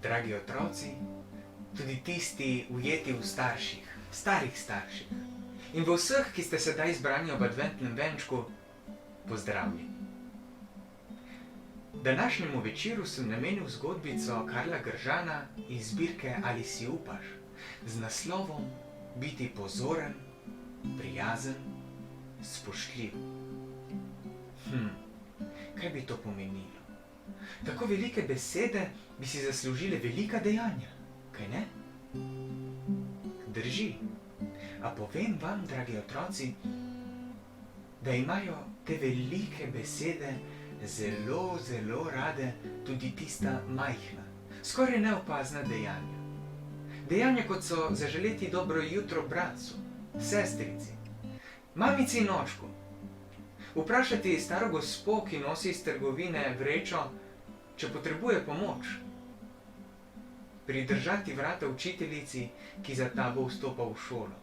Dragi otroci, tudi tisti ujeti v starih starših in v vseh, ki ste sedaj zbrani ob adventnem venčku, pozdravljeni. Današnjemu večeru sem namenil zgodbico Karla Gržana iz zbirke Ali si upaš, z naslovom Biti pozoren, prijazen, spoštljiv. Kaj bi to pomenilo? Tako velike besede bi si zaslužile velika dejanja, kaj ne? Drži. A povem vam, dragi otroci, da imajo te velike besede zelo, zelo rade tudi tista majhna, skoraj neopazna dejanja. Dejanja, kot so zaželeti dobro jutro bratcu, sestrici, mamici in očku, vprašati staro gospo, ki nosi iz trgovine vrečo, če potrebuje pomoč, pridržati vrata učiteljici, ki za tabo vstopa v šolo,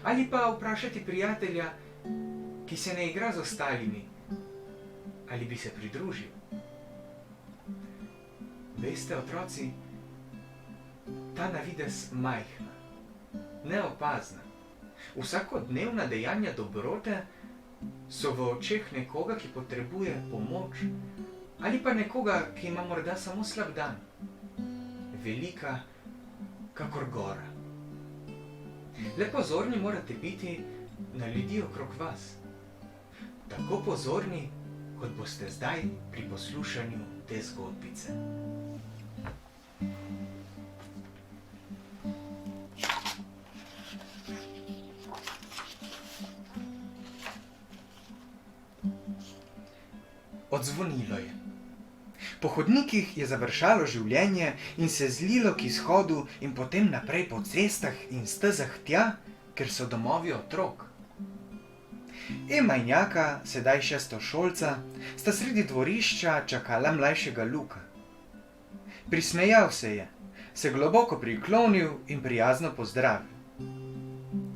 ali pa vprašati prijatelja, ki se ne igra z ostalimi, ali bi se pridružil. Veste, otroci, ta navidez majhna, neopazna, vsakodnevna dejanja dobrote so v očeh nekoga, ki potrebuje pomoč, ali pa nekoga, ki ima morda samo slab dan, velika kakor gora. Le pozorni morate biti na ljudi okrog vas. Tako pozorni, kot boste zdaj pri poslušanju te zgodbice. Odzvonilo je. Po hodnikih je završalo življenje in se zlilo k izhodu in potem naprej po cestah in stezah tja, ker so domovi otrok. Ema in Jaka, sedaj šestošolca, sta sredi dvorišča čakala mlajšega Luka. Prismejal se je, se globoko priklonil in prijazno pozdravil.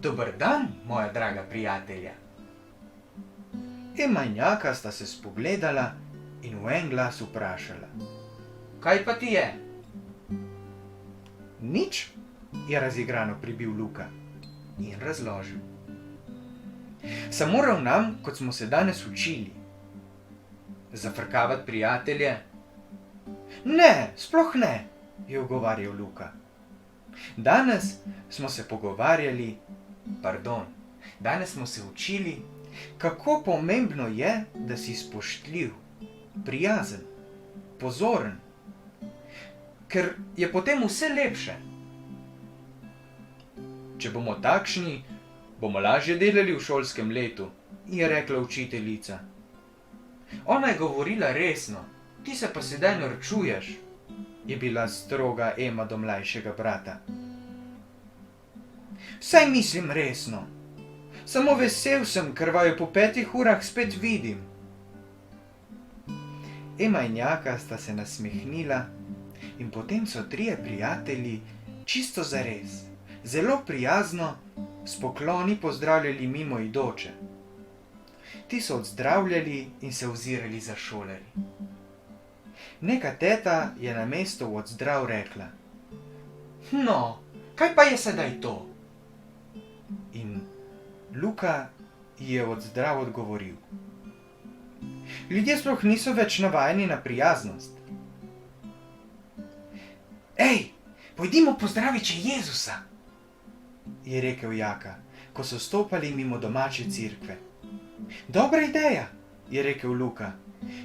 Dober dan, moja draga prijatelja. Ema in Jaka sta se spogledala in v en glas vprašala. Kaj pa ti je? Nič, je razigrano pribil Luka in razložil. Samo ravnam, kot smo se danes učili. Zafrkavati prijatelje? Ne, sploh ne, je ugovarjal Luka. Danes smo se učili, kako pomembno je, da si spoštljiv, prijazen, pozoren, ker je potem vse lepše. Če bomo takšni, bomo lažje delali v šolskem letu, je rekla učiteljica. Ona je govorila resno, ti se pa sedaj norčuješ, je bila stroga Ema do mlajšega brata. Saj mislim resno, samo vesel sem, ker vaju po 5 urah spet vidim. Ema in Jaka sta se nasmehnila in potem so 3 prijatelji čisto zares, zelo prijazno, s pokloni pozdravljali mimoidoče. Ti so odzdravljali in se ozirali za šolarji. Neka teta je namesto v odzdrav rekla. No, kaj pa je sedaj to? In Luka je v odzdrav odgovoril. Ljudje sploh niso več navajeni na prijaznost. Ej, pojdimo pozdravit še Jezusa, je rekel Jaka, ko so stopali mimo domače cerkve. Dobra ideja, je rekel Luka,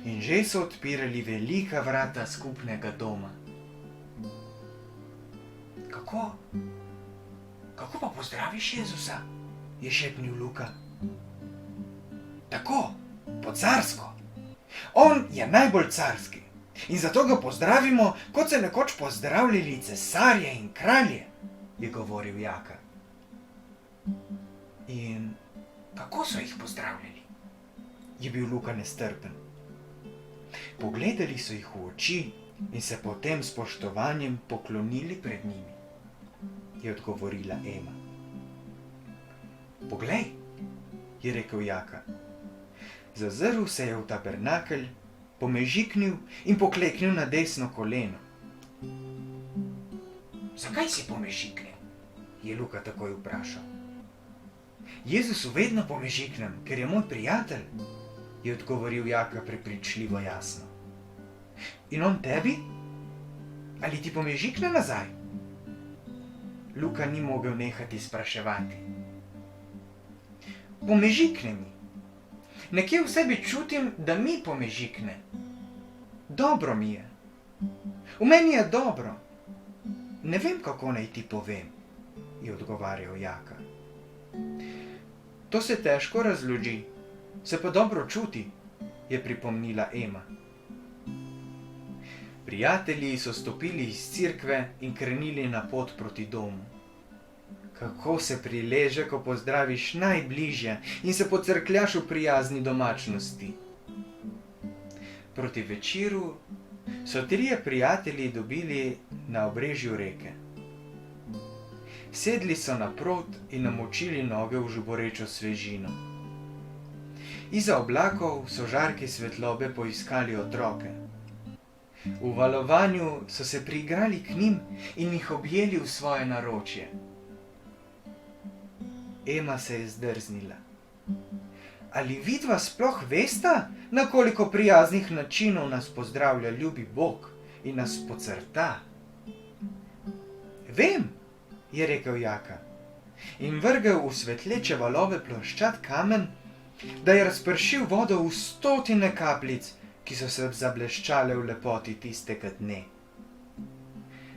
in že so odpirali velika vrata skupnega doma. Kako pa pozdraviš Jezusa? Je šepnil Luka. Tako, po carsko. On je najbolj carski in zato ga pozdravimo, kot se nekoč pozdravljali cesarje in kralje, je govoril Jaka. In kako so jih pozdravljali? Je bil Luka nestrpen. Pogledali so jih v oči in se potem s spoštovanjem poklonili pred njimi, je odgovorila Ema. Poglej, je rekel Jaka. Zazrl se je v tabernakelj, pomežiknil in pokleknil na desno koleno. Zakaj si pomežiknem? Je Luka takoj vprašal. Jezusu vedno pomežiknem, ker je moj prijatelj, je odgovoril Jaka prepričljivo jasno. In on tebi? Ali ti pomežikne nazaj? Luka ni mogel nehati spraševati. Pomežikne mi. Nekje v sebi čutim, da mi pomežikne. Dobro mi je. V meni je dobro. Ne vem, kako naj ti povem, je odgovarjal Jaka. To se težko razloži, se pa dobro čuti, je pripomnila Ema. Prijatelji so stopili iz cerkve in krenili na pot proti domu. Kako se prileže, ko pozdraviš najbližje in se pocrkljaš v prijazni domačnosti. Proti večeru so 3 prijatelji dobili na obrežju reke. Sedli so na prod in namočili noge v žuborečo svežino. Izza oblakov so žarki svetlobe poiskali otroke. V valovanju so se priigrali k njim in jih objeli v svoje naročje. Ema se je zdrznila. Ali vidva sploh vesta, na koliko prijaznih načinov nas pozdravlja ljubi Bog in nas pocrta? Vem, je rekel Jaka in vrgel v svetleče valove ploščat kamen, da je razpršil vodo v 100 kapljic, ki so se zableščale v lepoti tistega dne.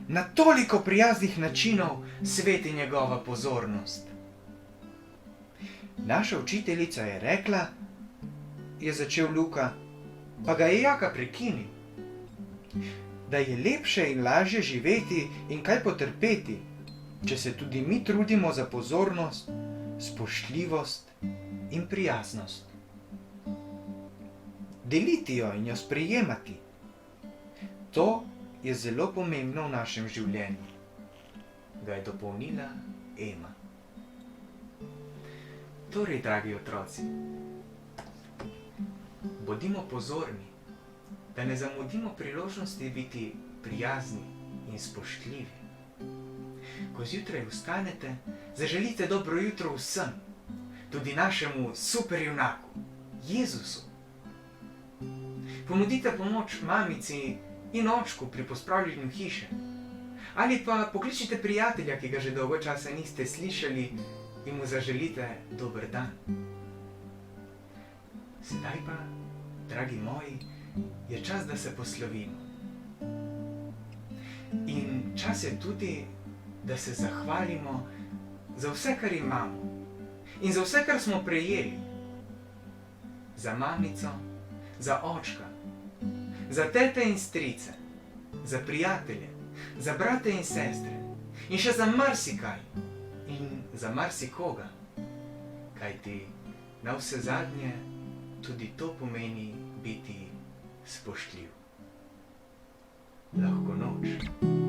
Na toliko prijaznih načinov sveti njegova pozornost. Naša učiteljica je rekla, je začel Luka, pa ga je Jaka prekinil, da je lepše in lažje živeti in kaj potrpeti, če se tudi mi trudimo za pozornost, spoštljivost in prijaznost. Deliti jo in jo sprejemati. To je zelo pomembno v našem življenju, ga je dopolnila Ema. Torej, dragi otroci, bodimo pozorni, da ne zamudimo priložnosti biti prijazni in spoštljivi. Ko zjutraj vstanete, zaželite dobro jutro vsem, tudi našemu superjunaku, Jezusu. Ponudite pomoč mamici in očku pri pospravljanju hiše. Ali pa pokličite prijatelja, ki ga že dolgo časa niste slišali, in mu zaželite dober dan. Sedaj pa, dragi moji, je čas, da se poslovimo. In čas je tudi, da se zahvalimo za vse, kar imamo in za vse, kar smo prejeli. Za mamico, za očka, za tete in strice, za prijatelje, za brate in sestre in še za marsikaj in za marsikoga, kajti navsezadnje tudi to pomeni biti spoštljiv. Lahko noč.